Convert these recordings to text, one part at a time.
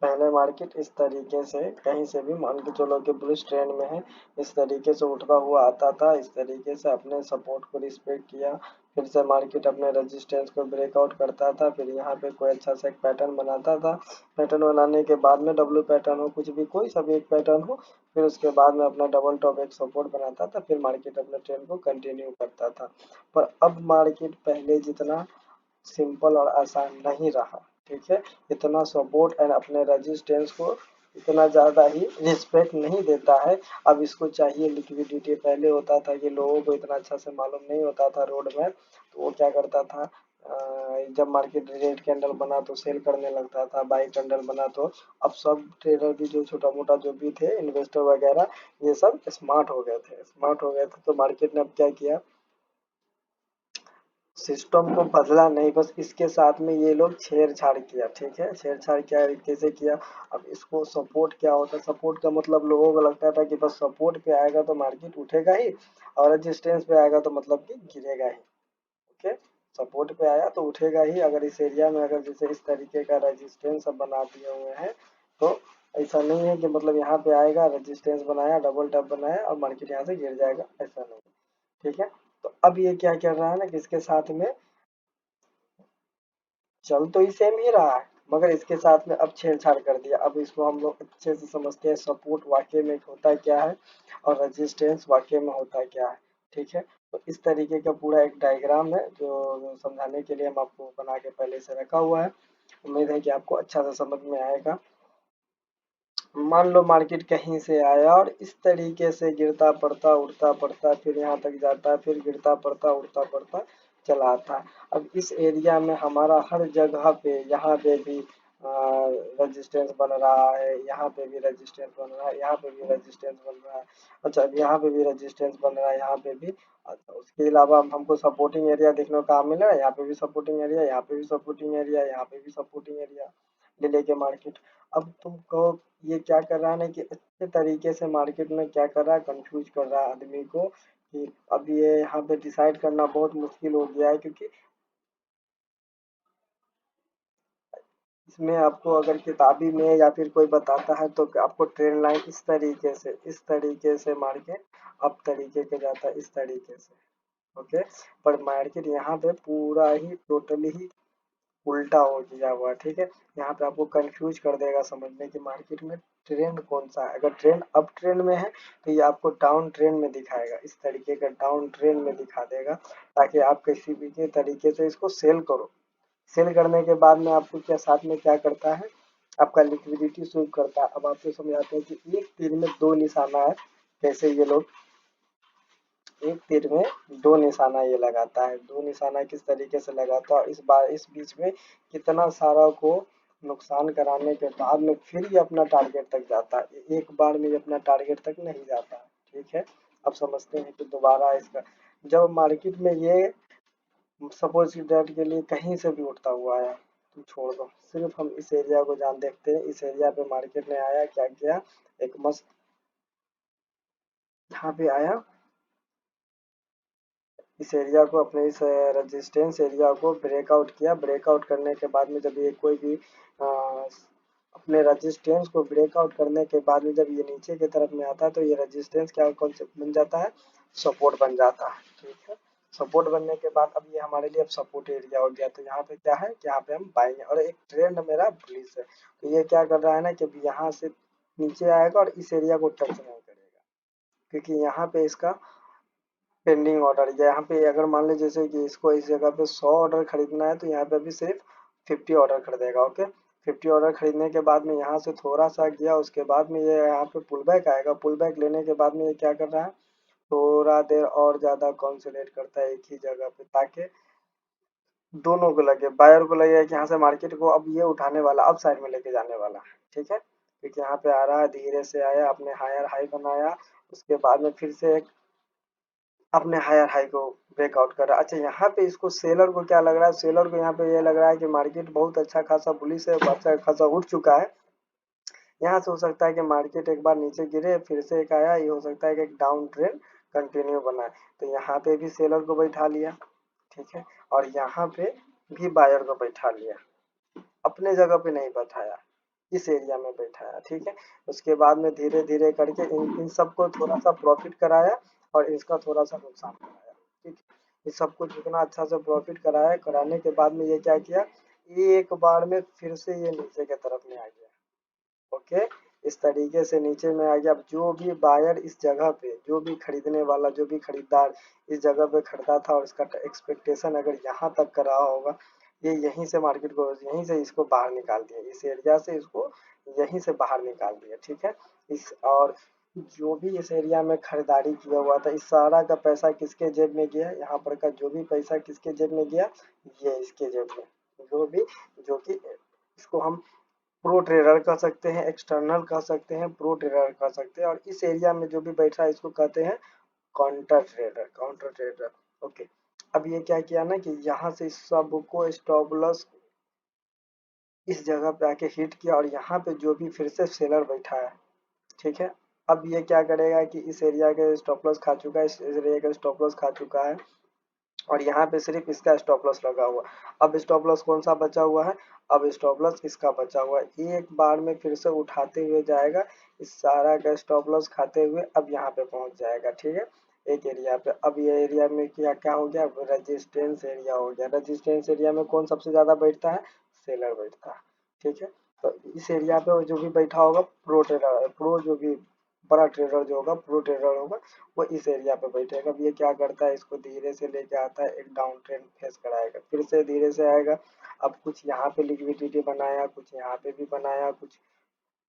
पहले मार्केट इस तरीके से कहीं से भी मान के चलो कि बुलिश ट्रेंड में है, इस तरीके से उठता हुआ आता था, इस तरीके से अपने सपोर्ट को रिस्पेक्ट किया, फिर से मार्केट अपने रेजिस्टेंस को ब्रेकआउट करता था, फिर यहाँ पे कोई अच्छा सा एक पैटर्न बनाता था, पैटर्न बनाने के बाद में डब्ल्यू पैटर्न हो, कुछ भी कोई सा भी एक पैटर्न हो, फिर उसके बाद में अपना डबल टॉप एक सपोर्ट बनाता था, फिर मार्केट अपने ट्रेंड को कंटिन्यू करता था। पर अब मार्केट पहले जितना सिंपल और आसान नहीं रहा, ठीक है। इतना सपोर्ट एंड अपने रेजिस्टेंस को इतना ज़्यादा ही रिस्पेक्ट नहीं देता है। अब इसको चाहिए लिक्विडिटी। पहले होता था कि लोगों को इतना अच्छा से मालूम नहीं होता था रोड में, तो वो क्या करता था, जब मार्केट रेड कैंडल बना तो सेल करने लगता था, बाई कैंडल बना तो। अब सब ट्रेडर भी जो छोटा मोटा जो भी थे इन्वेस्टर वगैरह, ये सब स्मार्ट हो गए थे, स्मार्ट हो गए थे, तो मार्केट ने अब क्या किया, सिस्टम को बदला नहीं, बस इसके साथ में ये लोग छेड़छाड़ किया, ठीक है। छेड़छाड़ क्या कैसे किया, अब इसको सपोर्ट क्या होता है, सपोर्ट का मतलब लोगों को लगता था कि बस सपोर्ट पे आएगा तो मार्केट उठेगा ही, और रेजिस्टेंस पे आएगा तो मतलब कि गिरेगा ही, ओके। सपोर्ट पे आया तो उठेगा ही, अगर इस एरिया में अगर जैसे इस तरीके का रेजिस्टेंस अब बना दिए हुए हैं, तो ऐसा नहीं है कि मतलब यहाँ पे आएगा रेजिस्टेंस बनाया डबल टॉप बनाया और मार्केट यहाँ से गिर जाएगा, ऐसा नहीं, ठीक है। तो अब ये क्या कर रहा है ना कि इसके साथ में चल तो ये सेम ही रहा है, मगर इसके साथ में अब छेड़छाड़ कर दिया। अब इसको हम लोग अच्छे से समझते हैं, सपोर्ट वाकई में होता क्या है और रेजिस्टेंस वाकई में होता क्या है, ठीक है। तो इस तरीके का पूरा एक डायग्राम है जो समझाने के लिए हम आपको बना के पहले से रखा हुआ है। उम्मीद है कि आपको अच्छा से समझ में आएगा। मान लो मार्केट कहीं से आया और इस तरीके से गिरता पड़ता उड़ता पड़ता फिर यहाँ तक जाता है, फिर गिरता पड़ता उड़ता पड़ता चला आता है। अब इस एरिया में हमारा हर जगह पे, यहाँ पे भी रेजिस्टेंस बन रहा है, यहाँ पे भी रेजिस्टेंस बन रहा है, यहाँ पे भी रेजिस्टेंस बन रहा है, अच्छा अब यहाँ पे भी रेजिस्टेंस बन रहा है, यहाँ पे भी। अच्छा उसके अलावा हमको सपोर्टिंग एरिया देखने को कहाँ मिल रहा है, यहाँ पे भी सपोर्टिंग एरिया, यहाँ पे भी सपोर्टिंग एरिया, यहाँ पे भी सपोर्टिंग एरिया ले लेके मार्केट। अब तुम कहो ये क्या कर रहा है ना कि अच्छे तरीके से मार्केट में क्या कर रहा है, कंफ्यूज कर रहा है आदमी को कि अब ये यहाँ पे डिसाइड करना बहुत मुश्किल हो गया है, क्योंकि इसमें आपको अगर किताबी में या फिर कोई बताता है तो आपको ट्रेन लाइन इस तरीके से, इस तरीके से मार्केट अब तरीके के जाता है, इस तरीके से, ओके। पर मार्केट यहाँ पे पूरा ही टोटली ही उल्टा हो गया हुआ है, ठीक है। यहाँ पे आपको कंफ्यूज कर देगा समझने की मार्केट में ट्रेंड कौन सा है। अगर ट्रेंड अप ट्रेंड में है तो ये आपको डाउन ट्रेंड में दिखाएगा, इस तरीके का डाउन ट्रेंड में दिखा देगा, ताकि आप किसी भी के तरीके से इसको सेल करो। सेल करने के बाद में आपको क्या साथ में क्या करता है, आपका लिक्विडिटी स्वीप करता है। अब आपको समझाते हैं कि एक तीर में दो निशाना है, कैसे ये लोग एक तीर में दो निशाना ये लगाता है, दो निशाना किस तरीके से लगाता है, इस बार इस बीच में कितना सारा को नुकसान कराने के बाद में फिर ये अपना टारगेट तक जाता है, एक बार में ये अपना टारगेट तक नहीं जाता है, ठीक है। अब समझते हैं कि दोबारा इसका जब मार्केट में ये सपोज की डेट के लिए कहीं से भी उठता हुआ आया तो छोड़ दो, सिर्फ हम इस एरिया को जान देखते हैं। इस एरिया पे मार्केट ने आया क्या किया, एक मस्त यहाँ पे आया, इस एरिया को अपने इस रेजिस्टेंस एरिया को ब्रेकआउट किया। ब्रेकआउट करने के बाद में जब ये कोई भी अपने रेजिस्टेंस को ब्रेकआउट करने के बाद में जब ये नीचे की तरफ में आता है तो ये रेजिस्टेंस क्या कॉन्सेप्ट बन जाता है, सपोर्ट बन जाता है, ठीक है। सपोर्ट बनने के बाद अब ये हमारे लिए अब सपोर्ट एरिया हो गया, तो यहाँ पे क्या है कि यहाँ पे हम बाएंगे और एक ट्रेंड मेरा बुलिश है, तो ये क्या कर रहा है ना कि यहाँ से नीचे आएगा और इस एरिया को टच नहीं करेगा, क्योंकि यहाँ पे इसका पेंडिंग ऑर्डर, यहाँ पे अगर मान लीजिए जैसे कि इसको इस जगह पे 100 ऑर्डर खरीदना है तो यहाँ पे अभी सिर्फ 50 ऑर्डर खरीदेगा, ओके। 50 ऑर्डर खरीदने के बाद में यहाँ से थोड़ा सा गया, उसके बाद में ये यहाँ पे पुल बैक आएगा, पुल बैक लेने के बाद में ये क्या कर रहा है, थोड़ा देर और ज्यादा कॉन्सोलेट करता है एक ही जगह पे, ताकि दोनों को लगे, बायर को लगे कि यहाँ से मार्केट को अब ये उठाने वाला, अब साइड में लेके जाने वाला है, ठीक है। क्योंकि यहाँ पे आ रहा है, धीरे से आया, अपने हायर हाई बनाया, उसके बाद में फिर से एक अपने हायर हाई को ब्रेकआउट कर रहा है। अच्छा यहाँ पे इसको सेलर को क्या लग रहा है, सेलर को यहाँ पे ये लग रहा है कि मार्केट बहुत अच्छा खासा बुलिश है, अच्छा खासा उठ चुका है। यहाँ से हो सकता है कि मार्केट एक बार नीचे गिरे फिर से एक आया, ये हो सकता है कि एक डाउन ट्रेंड कंटिन्यू बना है, तो यहाँ पे भी सेलर को बैठा लिया, ठीक है। और यहाँ पे भी बायर को बैठा लिया, अपने जगह पे नहीं बैठाया, इस एरिया में बैठाया, ठीक है। उसके बाद में धीरे धीरे करके इन सबको थोड़ा सा प्रॉफिट कराया और इसका थोड़ा सा नुकसान कराया, ठीक है। इस सबको जितना अच्छा से प्रॉफिट कराया, कराने के बाद में ये क्या किया, एक बार में फिर से ये नीचे की तरफ में आ गया। ओके, इस तरीके से नीचे में आ गया। अब जो भी बायर इस जगह पे, जो भी खरीदने वाला, जो भी खरीदार इस जगह पे खरीदा था और इसका एक्सपेक्टेशन अगर यहाँ तक कर रहा होगा, ये यहीं से मार्केट को, यहीं से इसको बाहर निकाल दिया, इस एरिया से इसको यहीं से बाहर निकाल दिया, ठीक है। इस और जो भी इस एरिया में खरीदारी किया हुआ था, इस सारा का पैसा किसके जेब में गया, यहाँ पर का जो भी पैसा किसके जेब में गया, ये इसके जेब में, जो भी, जो कि इसको हम प्रो ट्रेडर कह सकते हैं, एक्सटर्नल कह सकते हैं, प्रो ट्रेडर कह सकते हैं, और इस एरिया में जो भी बैठा है इसको कहते हैं counter trader, counter trader. Okay, अब ये क्या किया ना कि यहाँ से सबको स्टॉप लॉस इस जगह पे आके हिट किया, और यहाँ पे जो भी फिर से सेलर बैठा है, ठीक है। अब ये क्या करेगा कि इस एरिया के स्टॉप लॉस खा चुका है, इस एरिया का स्टॉप लॉस खा चुका है, और यहाँ पे सिर्फ इसका स्टॉप लॉस लगा हुआ। अब स्टॉप लॉस कौन सा बचा हुआ है, अब स्टॉप लॉस इसका बचा हुआ है, एक बार में फिर से उठाते हुए जाएगा, इस सारा का स्टॉप लॉस खाते हुए अब यहाँ पे पहुंच जाएगा, ठीक है। एक एरिया पे, अब ये एरिया में क्या क्या हो गया, रेजिस्टेंस एरिया हो गया। रेजिस्टेंस एरिया में कौन सबसे ज्यादा बैठता है, सेलर बैठता है, ठीक है। तो इस एरिया पे जो भी बैठा होगा प्रो ट्रेडर, प्रो जो भी बड़ा ट्रेडर जो होगा, प्रो ट्रेडर होगा, वो इस एरिया पे बैठेगा। अब ये क्या करता है, इसको धीरे से लेके आता है, एक डाउन ट्रेंड फेस कराएगा, फिर से धीरे से आएगा। अब कुछ यहाँ पे लिक्विडिटी बनाया, कुछ यहाँ पे भी बनाया, कुछ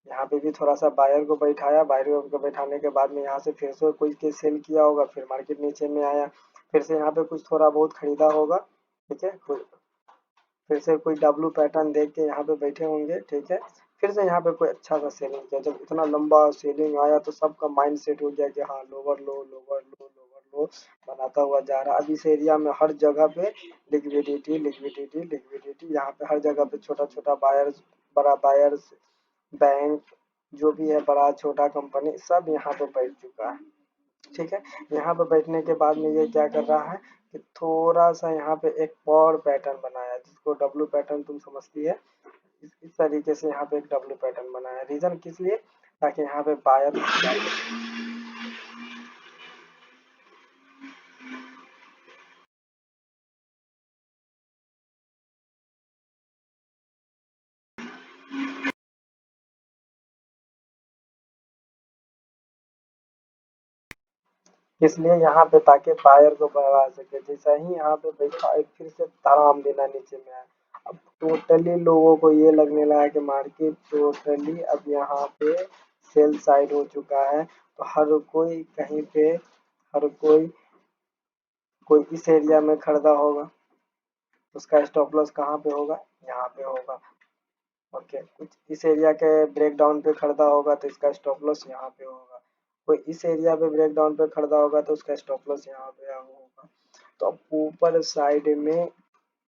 यहाँ पे भी थोड़ा सा बायर को बैठाया, बायर को बैठाने के बाद में यहाँ से फिर से कोई के सेल किया होगा, फिर मार्केट नीचे में आया, फिर से यहाँ पे कुछ थोड़ा बहुत खरीदा होगा, ठीक है। फिर से कोई डब्लू पैटर्न देख के यहाँ पे बैठे होंगे, ठीक है। फिर से यहाँ पे कोई अच्छा सा सेलिंग किया, जब इतना लंबा सेलिंग आया तो सबका माइंड सेट हो गया कि हाँ लोअर लो, लोअर लो, लोअर लो बनाता हुआ जा रहा है। अब इस एरिया में हर जगह पे लिक्विडिटी, लिक्विडिटी, लिक्विडिटी, यहाँ पे हर जगह पे छोटा छोटा बायर्स, बड़ा बायर्स, बैंक, जो भी है बड़ा छोटा कंपनी, सब यहाँ पे बैठ चुका है, ठीक है। यहाँ पे बैठने के बाद में ये क्या कर रहा है कि थोड़ा सा यहाँ पे एक और पैटर्न बनाया, जिसको डब्लू पैटर्न तुम समझती है। इस तरीके से यहाँ पे एक डब्लू पैटर्न बनाया, रीजन किस लिए, ताकि यहाँ पे बायर, इसलिए यहाँ पे ताकि बायर को बढ़ा सके। जैसा ही यहाँ पे बैठा है फिर से धड़ाम देना नीचे में आया। अब टोटली लोगों को ये लगने लगा कि मार्केट टोटली अब यहाँ पे सेल साइड हो चुका है, तो हर कोई कहीं पे, हर कोई, कोई इस एरिया में खरीदा होगा, उसका स्टॉप लॉस कहाँ पे होगा, यहाँ पे होगा। ओके, कुछ इस एरिया के ब्रेक डाउन पे खरीदा होगा तो इसका स्टॉप लॉस यहाँ पे होगा। कोई इस एरिया पे ब्रेक डाउन पे खरीदा होगा तो उसका स्टॉप लॉस यहाँ पे होगा। तो अब ऊपर साइड में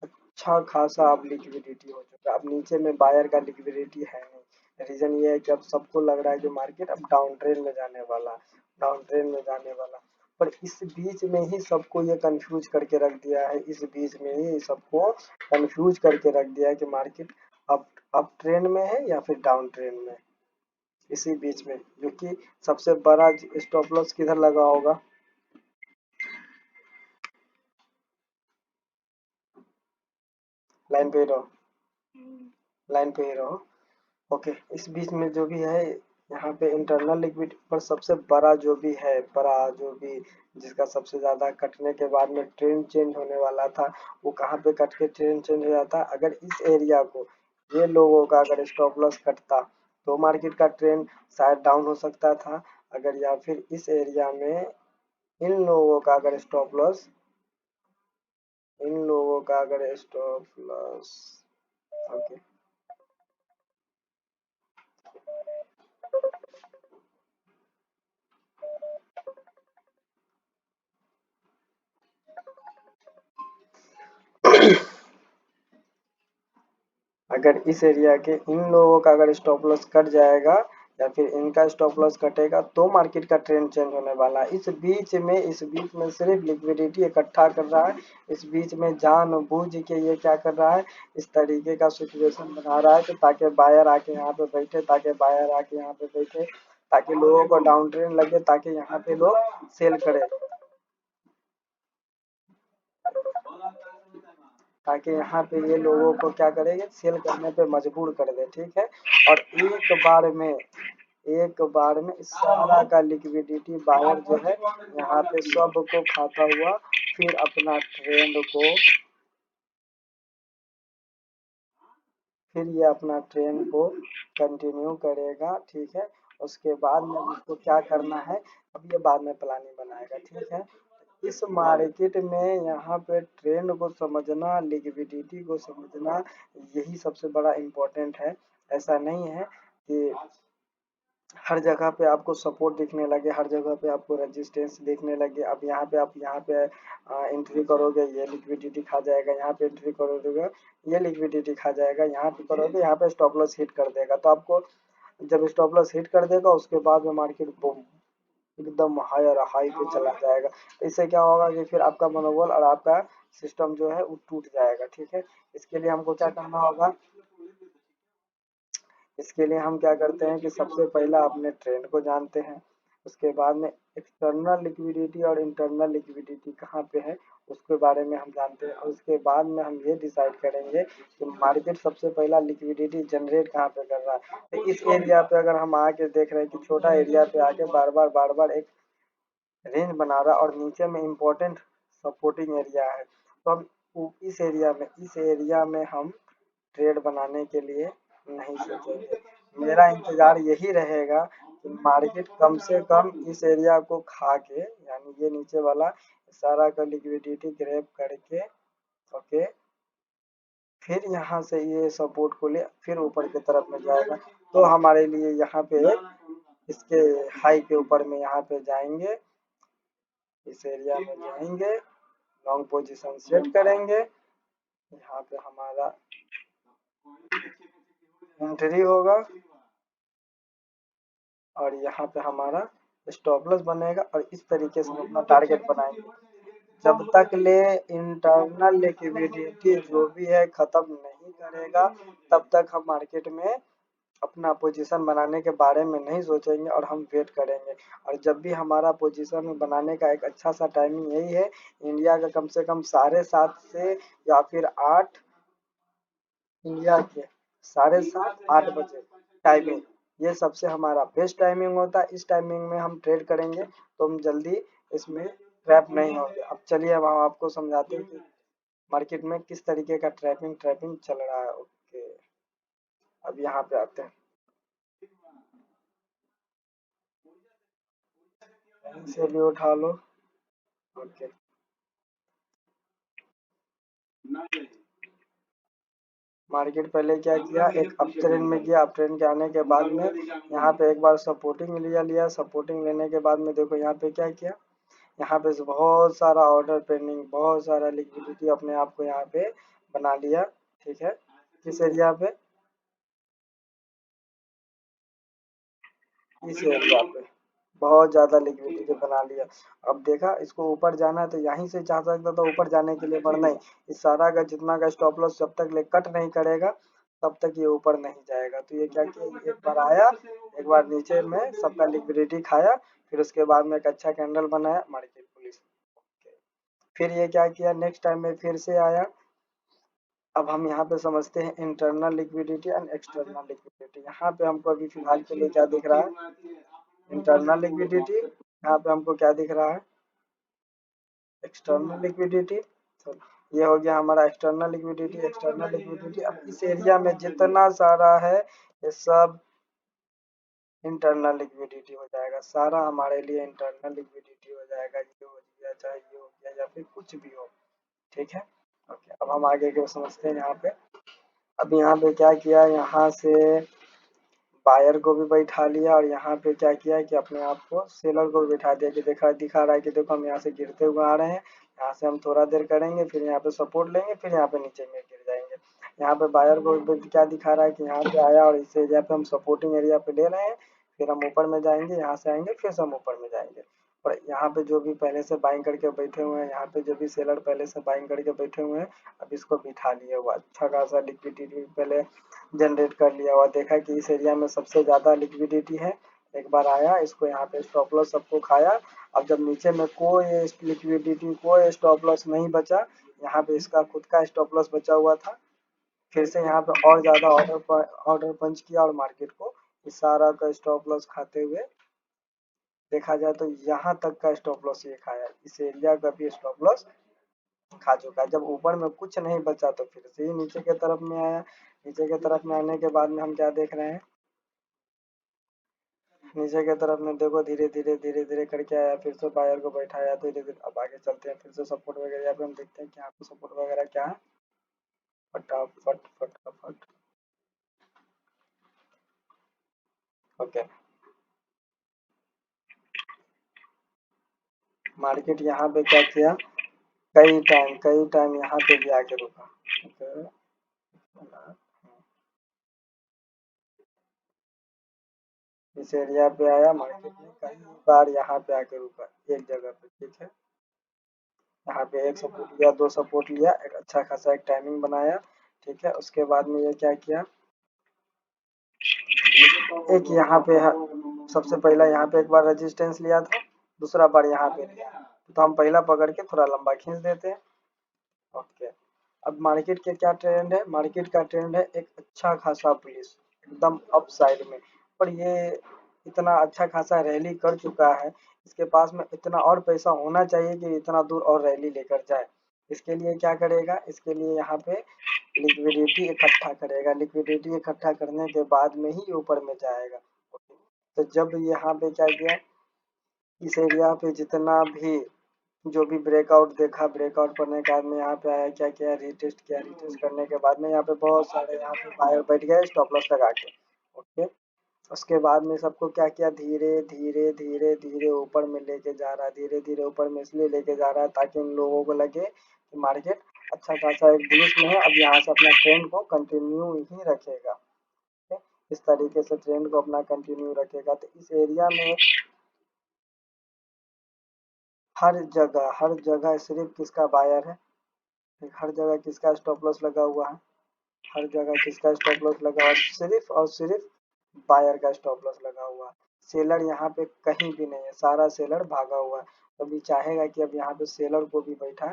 अच्छा खासा अब लिक्विडिटी हो चुका है, अब नीचे में बायर का लिक्विडिटी है नहीं। रीजन ये है कि अब सबको लग रहा है कि मार्केट अब डाउन ट्रेंड में जाने वाला, डाउन ट्रेंड में जाने वाला। पर इस बीच में ही सबको ये कंफ्यूज करके रख दिया है, इस बीच में ही सबको कंफ्यूज करके रख दिया है कि मार्केट अप ट्रेंड में है या फिर डाउन ट्रेंड में। इसी बीच में, जो कि सबसे बड़ा स्टॉप लॉस किधर लगा होगा, लाइन पे ही रहो, लाइन पे ही रहो। ओके, इस बीच में जो भी है, यहाँ पे इंटरनल लिक्विडिटी पर सबसे बड़ा जो भी है, बड़ा जो भी, जिसका सबसे ज्यादा कटने के बाद में ट्रेंड चेंज होने वाला था, वो कहाँ पे कट के ट्रेंड चेंज हो जाता, अगर इस एरिया को ये लोगों का अगर स्टॉप लॉस कटता तो मार्केट का ट्रेंड शायद डाउन हो सकता था। अगर या फिर इस एरिया में इन लोगों का अगर स्टॉप लॉस, इन लोगों का अगर स्टॉप लॉस, ओके, अगर इस एरिया के इन लोगों का अगर स्टॉप लॉस कट जाएगा, या फिर इनका स्टॉप लॉस कटेगा तो मार्केट का ट्रेंड चेंज होने वाला है। इस बीच में सिर्फ लिक्विडिटी इकट्ठा कर रहा है। इस बीच में जानबूझ के ये क्या कर रहा है, इस तरीके का सिचुएशन बना रहा है कि ताकि बायर आके यहाँ पे बैठे, ताकि लोगों को डाउन ट्रेंड लगे, ताकि यहाँ पे लोग सेल करें, ताकि यहाँ पे ये लोगों को क्या करेंगे, सेल करने पे मजबूर कर दे। ठीक है, और एक बार में इस सारा का लिक्विडिटी बायर जो है यहाँ पे सबको खाता हुआ फिर अपना ट्रेंड को फिर ये अपना ट्रेंड को कंटिन्यू करेगा। ठीक है, उसके बाद में इसको क्या करना है, अब ये बाद में प्लानिंग बनाएगा। ठीक है, इस मार्केट में यहाँ पे ट्रेंड को समझना, लिक्विडिटी को समझना, यही सबसे बड़ा इम्पोर्टेंट है। ऐसा नहीं है कि हर जगह पे आपको सपोर्ट दिखने लगे, हर जगह पे आपको रेजिस्टेंस देखने लगे। अब यहाँ पे एंट्री करोगे ये लिक्विडिटी खा जाएगा, यहाँ पे एंट्री करोगे ये लिक्विडिटी खा जाएगा, यहाँ पे करोगे यहाँ पे स्टॉप लॉस हिट कर देगा। तो आपको जब स्टॉप लॉस हिट कर देगा उसके बाद में मार्केट बूम एकदम हायर हाई पे चला जाएगा। तो इससे क्या होगा कि फिर आपका मनोबल और आपका सिस्टम जो है वो टूट जाएगा। ठीक है, इसके लिए हमको क्या करना होगा, इसके लिए हम क्या करते हैं कि सबसे पहला अपने ट्रेंड को जानते हैं, उसके बाद में एक्सटर्नल लिक्विडिटी और इंटरनल लिक्विडिटी कहाँ पे है उसके बारे में हम जानते हैं, और उसके बाद में हम ये डिसाइड करेंगे कि मार्केट सबसे पहला लिक्विडिटी जनरेट कहाँ पे कर रहा है। तो इस एरिया पे अगर हम आके देख रहे हैं कि छोटा एरिया पे आके बार बार एक रेंज बना रहा है और नीचे में इम्पोर्टेंट सपोर्टिंग एरिया है, तो हम इस एरिया में हम ट्रेड बनाने के लिए नहीं सोचेंगे। मेरा इंतजार यही रहेगा कि मार्केट कम से कम इस एरिया को खा के, यानी ये नीचे वाला सारा का लिक्विडिटी ग्रैब करके, ओके, फिर यहाँ से ये सपोर्ट को ले फिर ऊपर की तरफ में जाएगा। तो हमारे लिए यहाँ पे इसके हाई के ऊपर में यहाँ पे जाएंगे, इस एरिया में जाएंगे, लॉन्ग पोजीशन सेट करेंगे, यहाँ पे हमारा एंट्री होगा और यहाँ पे हमारा स्टॉप लॉस बनेगा, और इस तरीके से हम अपना टारगेट बनाएंगे। जब तक ले इंटरनल लिक्विडिटी जो भी है खत्म नहीं करेगा, तब तक हम मार्केट में अपना पोजीशन बनाने के बारे में नहीं सोचेंगे और हम वेट करेंगे। और जब भी हमारा पोजीशन बनाने का एक अच्छा सा टाइमिंग यही है, इंडिया का कम से कम 7:30 से या फिर 8, इंडिया के 7:30-8 बजे टाइमिंग, ये सबसे हमारा बेस्ट टाइमिंग होता है। इस टाइमिंग में हम ट्रेड करेंगे तो हम जल्दी इसमें ट्रैप नहीं होंगे। अब चलिए अब हम आपको समझाते हैं कि मार्केट में किस तरीके का ट्रैपिंग ट्रैपिंग चल रहा है। ओके, अब यहाँ पे आते हैं, कहीं से भी उठा लो। ओके, मार्केट पहले क्या किया, एक अप ट्रेंड में गया, अप ट्रेंड के आने के बाद में यहाँ पे एक बार सपोर्टिंग लिया, सपोर्टिंग लेने के बाद में देखो यहाँ पे क्या किया, यहाँ पे बहुत सारा ऑर्डर पेंडिंग, बहुत सारा लिक्विडिटी अपने आप को यहाँ पे बना लिया। ठीक है, किस एरिया पे, इस एरिया पे बहुत ज्यादा लिक्विडिटी बना लिया। अब देखा इसको ऊपर जाना है तो यहीं से जा सकता था ऊपर जाने के लिए, बढ़ना ही इस सारा का जितना का स्टॉप लॉस जब तक ले कट नहीं करेगा तब तक ये ऊपर नहीं जाएगा। तो ये क्या किया, एक बार आया, एक बार नीचे में सबका लिक्विडिटी खाया, फिर उसके बाद में एक अच्छा कैंडल बनाया मार्केट पुलिस। फिर ये क्या किया, नेक्स्ट टाइम में फिर से आया। अब हम यहाँ पे समझते हैं internal liquidity and external liquidity. यहाँ पे हमको अभी फिलहाल के लिए क्या दिख रहा है, इंटरनल लिक्विडिटी, यहाँ पे हमको क्या दिख रहा है, एक्सटर्नल लिक्विडिटी। तो ये हो गया हमारा एक्सटर्नल लिक्विडिटी, एक्सटर्नल लिक्विडिटी। अब इस एरिया में जितना सारा है ये सब इंटरनल लिक्विडिटी हो जाएगा, सारा हमारे लिए इंटरनल लिक्विडिटी हो जाएगा। ये हो गया, चाहे ये हो गया या फिर कुछ भी हो। ठीक है, ओके, अब हम आगे के समझते हैं यहाँ पे। अब यहाँ पे क्या किया, यहाँ से बायर को भी बैठा लिया और यहाँ पे क्या किया कि अपने आप को सेलर को भी बैठा दिया कि दिखा रहा है कि देखो हम यहाँ से गिरते हुए आ रहे हैं, यहाँ से हम थोड़ा देर करेंगे फिर यहाँ पे सपोर्ट लेंगे फिर यहाँ पे नीचे में गिर जाएंगे। यहाँ पे बायर को भी क्या दिखा रहा है कि यहाँ पे आया और इस एरिया पे हम सपोर्टिंग एरिया पे ले रहे हैं, फिर हम ऊपर में जाएंगे, यहाँ से आएंगे, फिर से हम ऊपर में जाएंगे। और यहाँ पे जो भी पहले से बाइंग करके बैठे हुए हैं, यहाँ पे जो भी सेलर पहले से बाइंग करके बैठे हुए हैं, अब इसको बिठा लिए हुआ, अच्छा खासा लिक्विडिटी पहले जनरेट कर लिया हुआ, देखा कि इस एरिया में सबसे ज़्यादा लिक्विडिटी है, एक बार आया, इसको यहाँ पे स्टॉप लॉस सबको खाया। अब जब नीचे में कोई लिक्विडिटी, कोई स्टॉप लॉस नहीं बचा, यहाँ पे इसका खुद का स्टॉप लॉस बचा हुआ था, फिर से यहाँ पे और ज़्यादा ऑर्डर पंच किया और मार्केट को इस सारा का स्टॉप लॉस खाते हुए, देखा जाए तो यहाँ तक का स्टॉप लॉस ये खाया, इस एरिया का भी स्टॉप लॉस खा चुका है। जब ऊपर में कुछ नहीं बचा तो फिर से ही नीचे की तरफ में आया। नीचे की तरफ में आने के बाद में हम क्या देख रहे हैं, नीचे की तरफ में देखो धीरे धीरे धीरे धीरे करके आया, फिर से बायर को बैठाया, धीरे धीरे। अब आगे चलते हैं, फिर से सपोर्ट वगैरह यहाँ पे हम देखते हैं कि यहाँ पे सपोर्ट वगैरह क्या है, फटाफट फटाफट। ओके, मार्केट यहाँ पे क्या किया, कई टाइम यहाँ पे भी आके रुका। ओके, इस एरिया पे आया, मार्केट में कई बार यहाँ पे आके रुका एक जगह पे, ठीक है। यहाँ पे एक सपोर्ट लिया, दो सपोर्ट लिया, एक अच्छा खासा एक टाइमिंग बनाया, ठीक है। उसके बाद में ये क्या किया, एक यहाँ पे है, सबसे पहला यहाँ पे एक बार रेजिस्टेंस लिया था, दूसरा बार यहाँ पे लिया, तो हम पहला पकड़ के थोड़ा लंबा खींच देते हैं। ओके, अब मार्केट के क्या ट्रेंड है, मार्केट का ट्रेंड है एक अच्छा खासा पुलिस एकदम अप साइड में, पर ये इतना अच्छा खासा रैली कर चुका है, इसके पास में इतना और पैसा होना चाहिए कि इतना दूर और रैली लेकर जाए। इसके लिए क्या करेगा, इसके लिए यहाँ पे लिक्विडिटी इकट्ठा करेगा, लिक्विडिटी इकट्ठा करने के बाद में ही ऊपर में जाएगा। तो जब यहाँ पे क्या किया, इस एरिया पे जितना भी जो भी ब्रेकआउट देखा, ब्रेकआउट करने के बाद में यहाँ पे आया, क्या किया, रीटेस्ट किया, रीटेस्ट करने के बाद में यहाँ पे बहुत सारे यहाँ पे बायर बैठ गए स्टॉप लॉस लगा के। ओके, उसके बाद में सबको क्या किया, धीरे धीरे धीरे धीरे ऊपर में लेके जा रहा है, धीरे धीरे ऊपर में इसलिए लेके जा रहा है ताकि उन लोगों को लगे कि मार्केट अच्छा खासा एक बुलिश में है, अब यहाँ से अपना ट्रेंड को कंटिन्यू ही रखेगा। ठीक है? इस तरीके से ट्रेंड को अपना कंटिन्यू रखेगा। तो इस एरिया में हर जगह सिर्फ किसका बायर है, हर जगह किसका स्टॉप लॉस लगा हुआ है, हर जगह किसका स्टॉप लॉस लगा हुआ है, सिर्फ और सिर्फ बायर का स्टॉप लॉस लगा हुआ है। सेलर यहाँ पे कहीं भी नहीं है, सारा सेलर भागा हुआ है। तो अभी चाहेगा कि अब यहाँ पे सेलर को भी बैठा,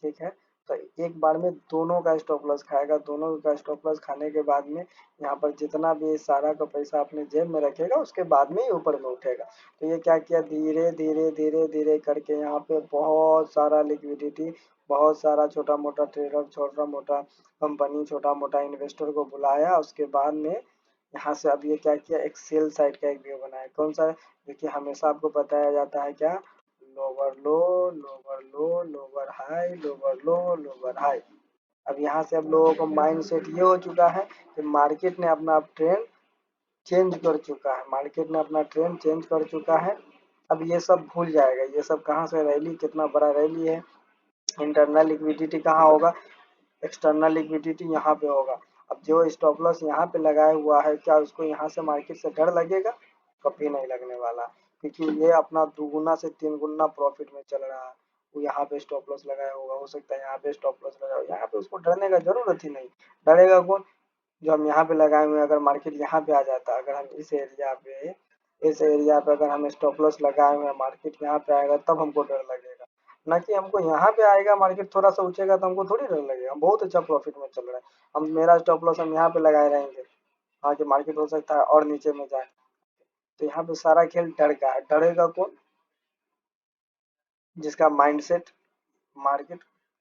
ठीक है। तो एक बार में दोनों का स्टॉप लॉस खाएगा, दोनों का स्टॉप लॉस खाने के बाद में यहाँ पर जितना भी सारा का पैसा अपने जेब में रखेगा, उसके बाद में ही ऊपर में उठेगा। तो ये क्या किया, धीरे धीरे धीरे धीरे करके यहाँ पे बहुत सारा लिक्विडिटी, बहुत सारा छोटा मोटा ट्रेडर, छोटा मोटा कंपनी, छोटा मोटा इन्वेस्टर को बुलाया। उसके बाद में यहाँ से अब ये क्या किया, एक सेल साइड का एक व्यू बनाया, कौन सा, देखिए हमेशा आपको बताया जाता है क्या, लोअर लो, लोअर लो, लोअर हाई, लोअर लो, लोअर हाई। अब यहाँ से अब लोगों को माइंड सेट ये हो चुका है कि मार्केट ने अपना ट्रेंड चेंज कर चुका है, मार्केट ने अपना ट्रेंड चेंज कर चुका है। अब ये सब भूल जाएगा, ये सब कहाँ से रैली, कितना बड़ा रैली है, इंटरनल लिक्विडिटी कहाँ होगा, एक्सटर्नल लिक्विडिटी यहाँ पे होगा। अब जो स्टॉप लॉस यहाँ पे लगाया हुआ है, क्या उसको यहाँ से मार्केट से डर लगेगा, कभी नहीं लगने वाला, क्योंकि ये अपना दुगुना से तीन गुना प्रॉफिट में चल रहा है। वो यहाँ पे स्टॉप लॉस लगाया होगा, हो सकता है यहाँ पे स्टॉप लॉस लगाया हो, यहाँ पे उसको डरने का जरूरत ही नहीं। डरेगा कौन, जो हम यहाँ पे लगाए हुए हैं। अगर मार्केट यहाँ पे आ जाता, अगर हम इस एरिया पे अगर हम स्टॉप लॉस लगाए हुए हैं, मार्केट यहाँ पे आएगा तब हमको डर लगेगा, ना कि हमको यहाँ पे आएगा मार्केट थोड़ा सा ऊंचेगा तो हमको थोड़ी डर लगेगा, हम बहुत अच्छा प्रॉफिट में चल रहा है, हम मेरा स्टॉप लॉस हम यहाँ पे लगाए रहेंगे, हाँ कि मार्केट हो सकता है और नीचे में जाए। तो यहाँ पे सारा खेल डर का है, डरेगा कौन, जिसका माइंडसेट मार्केट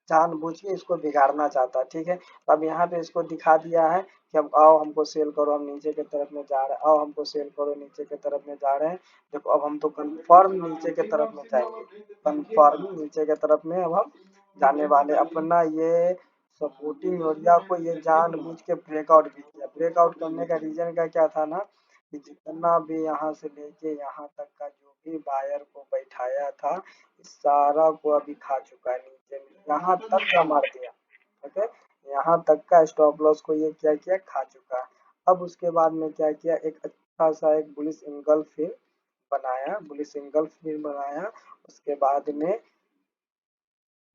जानबूझ के इसको बिगाड़ना चाहता है, ठीक है। तो अब यहाँ पे इसको दिखा दिया है कि अब आओ हमको सेल करो, हम नीचे की तरफ में जा रहे हैं, आओ हमको सेल करो, नीचे की तरफ में जा रहे हैं। देखो अब हम तो कंफर्म नीचे की तरफ में जाएंगे, कंफर्म नीचे की तरफ में अब हम जाने वाले। अपना ये सपोर्टिंग एरिया को ये जानबूझ के ब्रेकआउट भी किया, ब्रेकआउट करने का रीजन का क्या था ना, कि जितना भी यहाँ से लेके यहाँ तक का जो भी बायर को बैठाया था, सारा को अभी खा चुका है, नीचे में यहाँ तक का मार दिया। ओके, यहाँ तक का स्टॉप लॉस को ये क्या किया, खा चुका है। अब उसके बाद में क्या किया, एक अच्छा सा एक बुलिश इंगल्फ बनाया, बुलिश इंगल्फ बनाया। उसके बाद में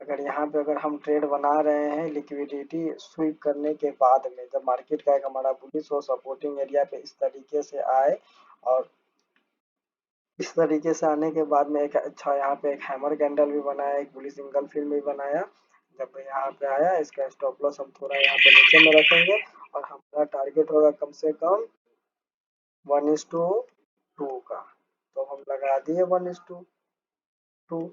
अगर यहाँ पे अगर हम ट्रेड बना रहे हैं लिक्विडिटी स्वीप करने के बाद में, जब मार्केट का एक हमारा बुलिश हो सपोर्टिंग एरिया पे इस तरीके से आए, और इस तरीके से आने के बाद में एक अच्छा यहाँ पे एक हैमर कैंडल भी बनाया, एक बुलिश सिंगल फिल्म भी बनाया। जब यहाँ पे आया इसका स्टॉप लॉस हम थोड़ा यहाँ पे नीचे में रखेंगे, और हमारा टारगेट होगा कम से कम 1:2 का। तो हम लगा दिए 1:2।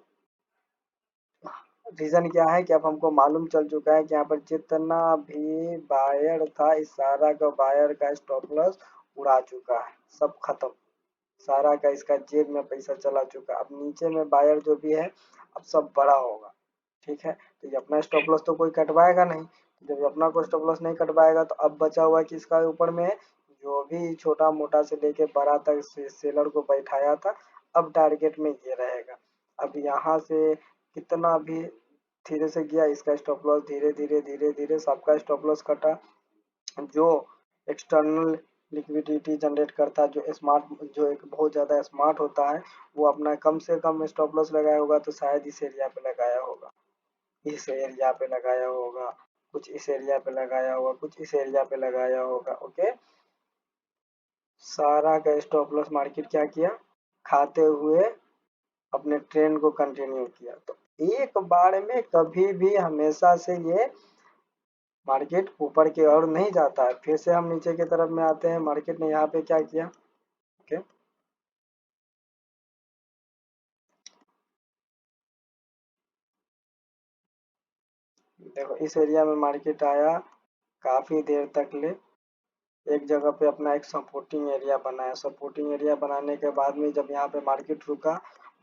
रीजन क्या है कि अब हमको मालूम चल चुका है कि यहाँ पर जितना भी बायर था इस सारा का बायर का स्टॉप लॉस उड़ा चुका है, सब खत्म, सारा का इसका जेब में पैसा चला चुका। अब नीचे में बायर जो भी है अब सब बड़ा होगा, ठीक है। तो ये अपना स्टॉप लॉस तो कोई कटवाएगा नहीं, तो जब अपना कोई स्टॉप लॉस नहीं कटवाएगा तो अब बचा हुआ कि इसका ऊपर में जो भी छोटा मोटा से लेके बड़ा तक सेलर को बैठाया था, अब टारगेट में ये रहेगा। अब यहाँ से कितना भी धीरे से गया इसका स्टॉप लॉस, धीरे धीरे धीरे धीरे सबका स्टॉप लॉस कटा। जो एक्सटर्नल लिक्विडिटी जनरेट करता है, जो स्मार्ट, जो एक बहुत ज़्यादा स्मार्ट होता है, वो अपना कम से कम स्टॉप लॉस लगाया होगा तो शायद इस एरिया पे लगाया होगा, इस एरिया पे लगाया होगा, कुछ इस एरिया पे लगाया होगा, कुछ इस एरिया पे लगाया होगा। ओके, सारा का स्टॉप लॉस मार्केट क्या किया, खाते हुए अपने ट्रेंड को कंटिन्यू किया। तो एक बार में कभी भी हमेशा से ये मार्केट ऊपर की ओर नहीं जाता है। फिर से हम नीचे की तरफ में आते हैं, मार्केट ने यहाँ पे क्या किया। ओके, देखो इस एरिया में मार्केट आया, काफी देर तक ले एक जगह पे अपना एक सपोर्टिंग एरिया बनाया। सपोर्टिंग एरिया बनाने के बाद में जब यहाँ पे मार्केट रुका,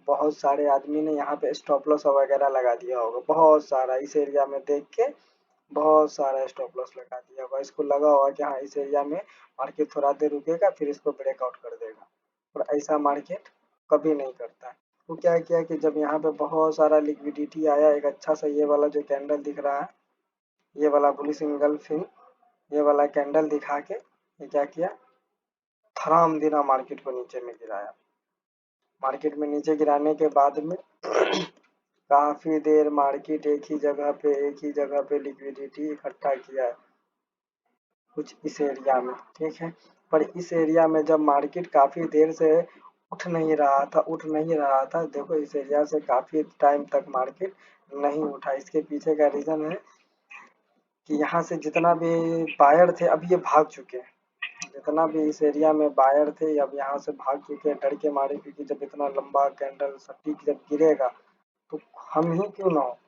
बहुत सारे आदमी ने यहाँ पे स्टॉप लॉस वगैरह लगा दिया होगा, बहुत सारा इस एरिया में देख के बहुत सारा स्टॉप लॉस लगा दिया होगा। इसको लगा होगा कि हाँ इस एरिया में मार्केट थोड़ा देर रुकेगा फिर इसको ब्रेकआउट कर देगा, और ऐसा मार्केट कभी नहीं करता है। वो क्या किया कि जब यहाँ पे बहुत सारा लिक्विडिटी आया, एक अच्छा सा ये वाला जो कैंडल दिख रहा है, ये वाला बुली सिंगल फिन, ये वाला कैंडल दिखा के ये क्या किया, धड़ाम दिना मार्केट को नीचे में गिराया। मार्केट में नीचे गिराने के बाद में काफी देर मार्केट एक ही जगह पे लिक्विडिटी इकट्ठा किया है, कुछ इस एरिया में, ठीक है। पर इस एरिया में जब मार्केट काफी देर से उठ नहीं रहा था, देखो इस एरिया से काफी टाइम तक मार्केट नहीं उठा। इसके पीछे का रीजन है कि यहाँ से जितना भी बायर थे अभी ये भाग चुके हैं, जितना भी इस एरिया में बायर थे अब यहाँ से भाग चुके हैं डर के मारे, क्योंकि जब इतना लंबा कैंडल सटीक जब गिरेगा तो हम ही क्यों ना हो,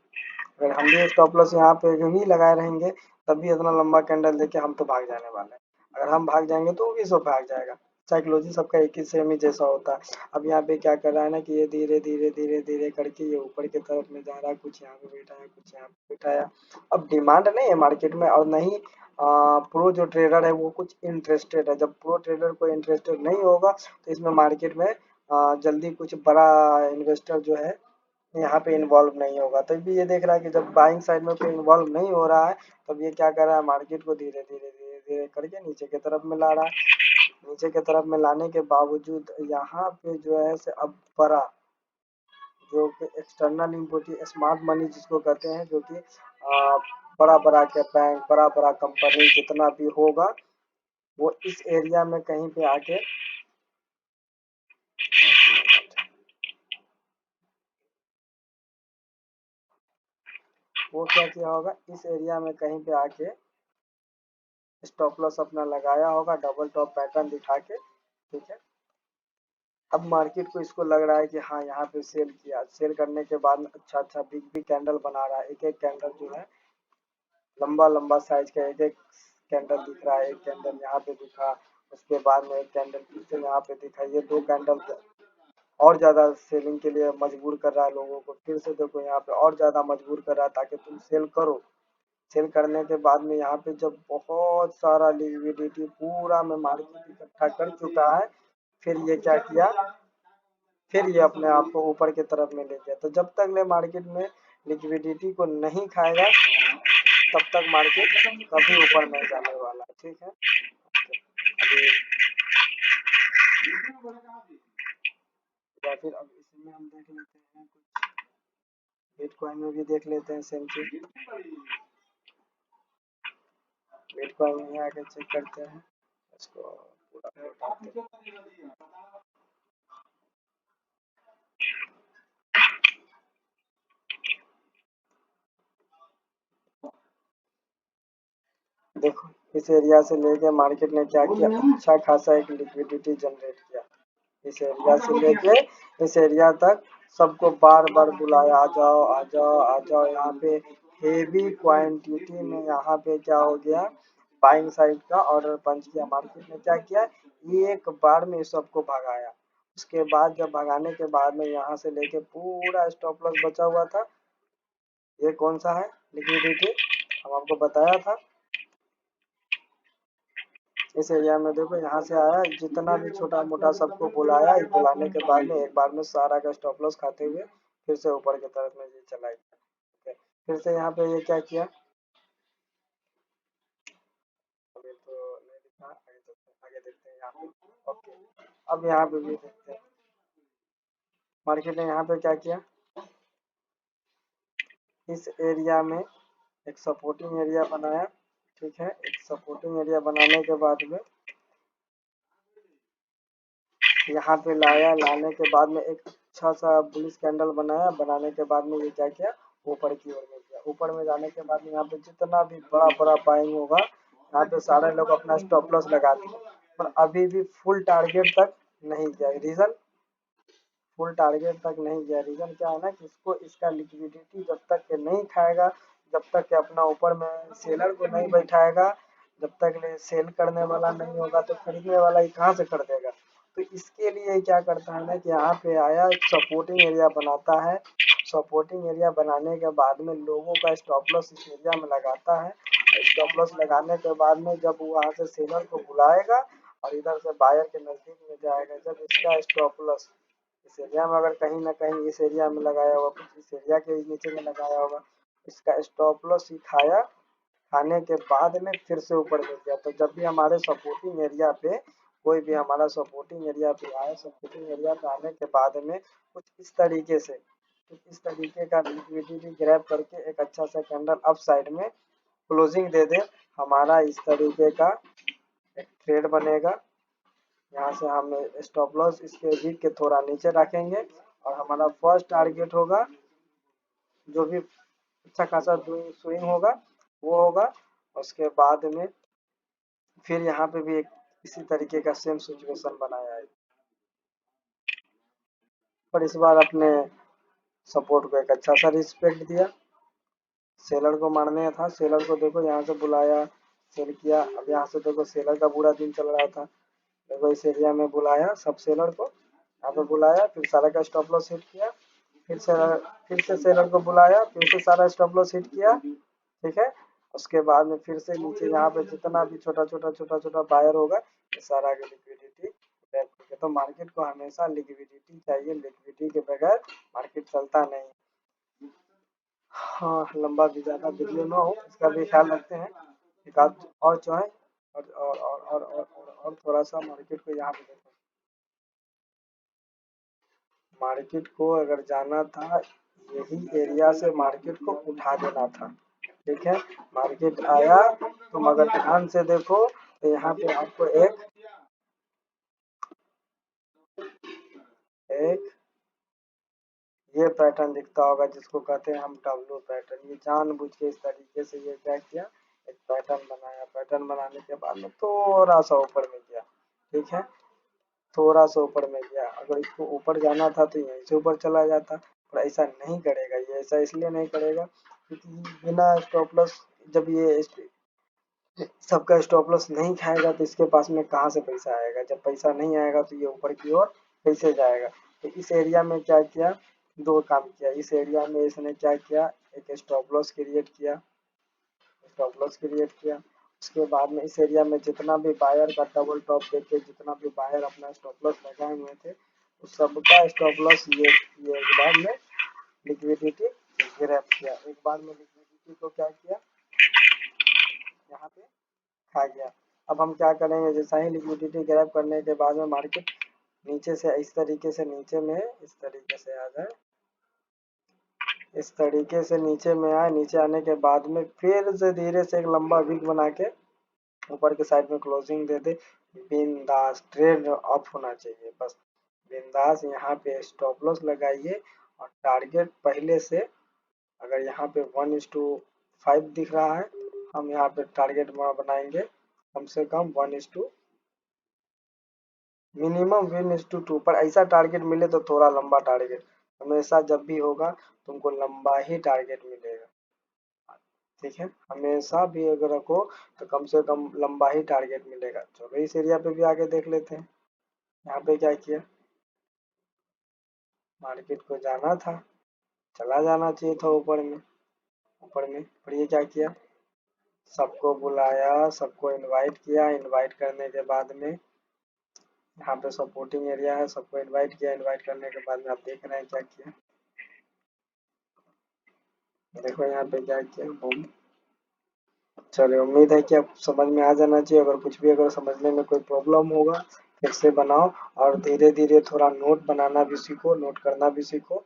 अगर हम भी स्टॉप लॉस यहाँ पे ही लगाए रहेंगे तब भी इतना लंबा कैंडल देके हम तो भाग जाने वाले हैं। अगर हम भाग जाएंगे तो वो भी सब भाग जाएगा। साइकोलॉजी सबका एक ही सेम ही जैसा होता है। अब यहाँ पे क्या कर रहा है ना कि ये धीरे धीरे धीरे धीरे करके ये ऊपर की तरफ में जा रहा है, कुछ यहाँ पे बैठा है, कुछ यहाँ पे बैठा है। अब डिमांड नहीं है मार्केट में, और नहीं प्रो जो ट्रेडर है वो कुछ इंटरेस्टेड है। जब प्रो ट्रेडर को इंटरेस्टेड नहीं होगा तो इसमें मार्केट में जल्दी कुछ बड़ा इन्वेस्टर जो है यहाँ पे इन्वॉल्व नहीं होगा। तब भी ये देख रहा है कि जब बाइंग साइड में कोई इन्वॉल्व नहीं हो रहा है, तब ये क्या कर रहा है, मार्केट को धीरे धीरे धीरे धीरे करके नीचे की तरफ में ला रहा है। नीचे की तरफ में लाने के बावजूद यहाँ पे जो है से अब बड़ा, जो कि एक्सटर्नल इम्पोर्टी स्मार्ट मनी जिसको कहते हैं, जो कि बड़ा बड़ा के बैंक, बड़ा बड़ा कंपनी जितना भी होगा वो इस एरिया में कहीं पे आके, वो क्या किया होगा, इस एरिया में कहीं पे आके स्टॉप लॉस अपना लगाया होगा डबल टॉप पैटर्न दिखा के, ठीक है। अब मार्केट को इसको लग रहा है कि हाँ यहाँ पे सेल किया, सेल करने के बाद में अच्छा अच्छा बिग बिग कैंडल बना रहा है। एक एक कैंडल जो है लंबा लंबा साइज का एक एक कैंडल दिख रहा है। एक कैंडल यहाँ पे दिखा, उसके बाद में एक कैंडल फिर से यहाँ पे दिखा, ये दो कैंडल और ज्यादा सेलिंग के लिए मजबूर कर रहा है लोगों को। फिर से देखो यहाँ पे और ज्यादा मजबूर कर रहा है ताकि तुम सेल करो। सेल करने के बाद में यहाँ पे जब बहुत सारा लिक्विडिटी पूरा में मार्केट इकट्ठा कर चुका है, फिर ये क्या किया, फिर ये अपने आप को ऊपर की तरफ में ले गया। तो जब तक ले मार्केट में लिक्विडिटी को नहीं खाएगा तब तक मार्केट कभी ऊपर नहीं जाने वाला है, ठीक है। अभी या फिर अब इसमें हम देख लेते हैं कुछ, बिटकॉइन में भी देख लेते हैं सेम चीज। बिटकॉइन में आके चेक करते हैं, इसको पूरा उठाते हैं। देखो इस एरिया से लेके मार्केट ने क्या किया, अच्छा खासा एक लिक्विडिटी जनरेट किया। इस एरिया से लेके इस एरिया तक सबको बार बार बुलाया, आ जाओ आ जाओ आ जाओ। यहाँ पे हेवी क्वांटिटी में यहाँ पे क्या हो गया, बाइंग साइड का ऑर्डर पंच किया। मार्केट ने क्या किया, एक बार में सबको भगाया। उसके बाद जब भगाने के बाद में यहाँ से लेके पूरा स्टॉप लॉस बचा हुआ था। ये कौन सा है लिक्विडिटी, हम आपको बताया था। इस एरिया में देखो यहाँ से आया, जितना भी छोटा मोटा सबको बुलाया। बुलाने के बाद में एक बार में सारा का स्टॉप लॉस खाते हुए फिर से ऊपर की तरफ में ये चला गया। फिर से यहाँ पे ये क्या किया, अभी तो नहीं दिखा, आगे देखते हैं यहाँ पे। ओके, अब यहाँ पे भी देखते हैं मार्केट ने यहाँ पे क्या किया। इस एरिया में एक सपोर्टिंग एरिया बनाया, ठीक है। एक सपोर्टिंग एरिया बनाने के बाद में यहाँ पे लाया, लाने के बाद में एक अच्छा सा बुलिश कैंडल बनाया। बनाने के बाद में ये क्या किया, ऊपर की ओर में किया। ऊपर में जाने के बाद में यहाँ पे जितना भी बड़ा बड़ा बाइंग होगा, यहाँ पे सारे लोग अपना स्टॉप लॉस लगा दिए, पर अभी भी फुल टारगेट तक नहीं गया। रीजन, फुल टारगेट तक नहीं गया, रीजन क्या है ना कि इसको इसका लिक्विडिटी जब तक के नहीं खाएगा, जब तक के अपना ऊपर में सेलर को नहीं बैठाएगा, जब तक सेल करने वाला नहीं होगा तो खरीदने वाला ही कहाँ से खरीदेगा। तो इसके लिए क्या करता है ना कि यहाँ पे आया, एक सपोर्टिंग एरिया बनाता है। सपोर्टिंग एरिया बनाने के बाद में लोगों का स्टॉप लॉस इस एरिया में लगाता है। स्टॉप लॉस लगाने के बाद में जब वो वहां से सेलर को बुलाएगा और इधर से बायर के नजदीक में जाएगा, जब इसका स्टॉप लॉस इस एरिया में अगर कहीं ना कहीं इस एरिया में लगाया होगा, कुछ इस एरिया के नीचे में लगाया होगा, इसका स्टॉप लॉस ही खाया। खाने के बाद में फिर से ऊपर गिर गया। तो जब भी हमारे सपोर्टिंग एरिया पे कोई भी हमारा सपोर्टिंग एरिया पे आए, सपोर्टिंग एरिया पे आने के बाद में कुछ इस तरीके से, कुछ इस तरीके का लिक्विडिटी ग्रैब करके एक अच्छा सा कैंडल अप साइड में क्लोजिंग दे दे, हमारा इस तरीके का एक ट्रेड बनेगा। यहाँ से हम स्टॉप लॉस इसके वीक के थोड़ा नीचे रखेंगे और हमारा फर्स्ट टारगेट होगा जो भी अच्छा खासा स्विंग होगा वो होगा। उसके बाद में फिर यहाँ पे भी एक इसी तरीके का सेम सिचुएशन बनाया है, पर इस बार अपने सपोर्ट को एक अच्छा सा रिस्पेक्ट दिया। सेलर को मारने था, सेलर को देखो यहाँ से बुलाया, सेल किया। अब यहाँ से देखो सेलर का बुरा दिन चल रहा था, देखो इस एरिया में बुलाया सब सेलर को, यहाँ पे बुलाया, फिर सारा का स्टॉप लॉस हिट किया। फिर से सेलर को बुलाया, फिर से सारा स्टॉप लॉस हिट किया, ठीक है। उसके बाद में फिर से नीचे यहाँ पे जितना भी छोटा छोटा बायर होगा, ये सारा की लिक्विडिटी रैप करके। तो मार्केट को हमेशा लिक्विडिटी चाहिए, लिक्विडिटी के बगैर मार्केट चलता नहीं। हाँ, लंबा भी ज़्यादा वीडियो ना हो, इसका भी ख्याल रखते हैं। एक आध और जो है, और थोड़ा सा मार्केट को यहाँ पे देखो। मार्केट को अगर जाना था, यही एरिया से मार्केट को उठा देना था, ठीक है। मार्केट आया, तुम अगर ध्यान से देखो तो यहाँ पे आपको एक ये पैटर्न दिखता होगा जिसको कहते हैं हम डब्लू पैटर्न। ये जानबूझ के इस तरीके से ये क्या किया, एक पैटर्न बनाया। पैटर्न बनाने के बाद में थोड़ा सा ऊपर में गया, ठीक है, थोड़ा सा ऊपर में गया। अगर इसको ऊपर जाना था तो यहीं से ऊपर चला जाता, पर ऐसा नहीं करेगा। ये ऐसा इसलिए नहीं करेगा क्योंकि बिना स्टॉप लॉस, जब ये सबका स्टॉप लॉस नहीं खाएगा तो इसके पास में कहाँ से पैसा आएगा। जब पैसा नहीं आएगा तो ये ऊपर की ओर कैसे जाएगा। तो इस एरिया में क्या किया, दो काम किया। इस एरिया में इसने क्या किया, एक स्टॉप लॉस क्रिएट किया, स्टॉप लॉस क्रिएट किया। उसके बाद में इस एरिया में जितना भी बायर का डबल टॉप देके, जितना भी बायर अपना स्टॉप लॉस लगाए हुए थे, उस सबका स्टॉप लॉस ये एक बार में लिक्विडिटी ग्रैब किया। एक बार में लिक्विडिटी को क्या किया, यहाँ पे खा गया। अब हम क्या करेंगे, जैसा ही लिक्विडिटी ग्रैब करने के बाद में मार्केट नीचे से इस तरीके से नीचे में इस तरीके से आ जाए, इस तरीके से नीचे में आए। नीचे आने के बाद में फिर से धीरे से एक लंबा विक बना के ऊपर के साइड में क्लोजिंग दे दे। बिंदास ट्रेड ऑफ होना चाहिए बस, बिंदास। यहाँ पे स्टॉप लॉस लगाइए और टारगेट पहले से, अगर यहाँ पे 1:5 दिख रहा है, हम यहाँ पे टारगेट बनाएंगे कम से कम 1:, मिनिमम 1:2 पर। ऐसा टारगेट मिले तो थोड़ा लंबा टारगेट, हमेशा जब भी होगा तुमको लंबा ही टारगेट मिलेगा, ठीक है। हमेशा भी अगर रखो तो कम से कम लंबा ही टारगेट मिलेगा। चलो इस एरिया पे भी आगे देख लेते हैं। यहाँ पे क्या किया, मार्केट को जाना था, चला जाना चाहिए था ऊपर में, ऊपर में। पर ये क्या किया, सबको बुलाया, सबको इनवाइट किया। इनवाइट करने के बाद में यहाँ पे सपोर्टिंग एरिया है, सबको इनवाइट किया। इनवाइट करने के बाद में आप देख रहे हैं क्या किया, देखो यहाँ पे क्या किया, बूम। चलिए उम्मीद है कि आप समझ में आ जाना चाहिए। अगर कुछ भी अगर समझने में कोई प्रॉब्लम होगा फिर से बनाओ, और धीरे धीरे थोड़ा नोट बनाना भी सीखो, नोट करना भी सीखो।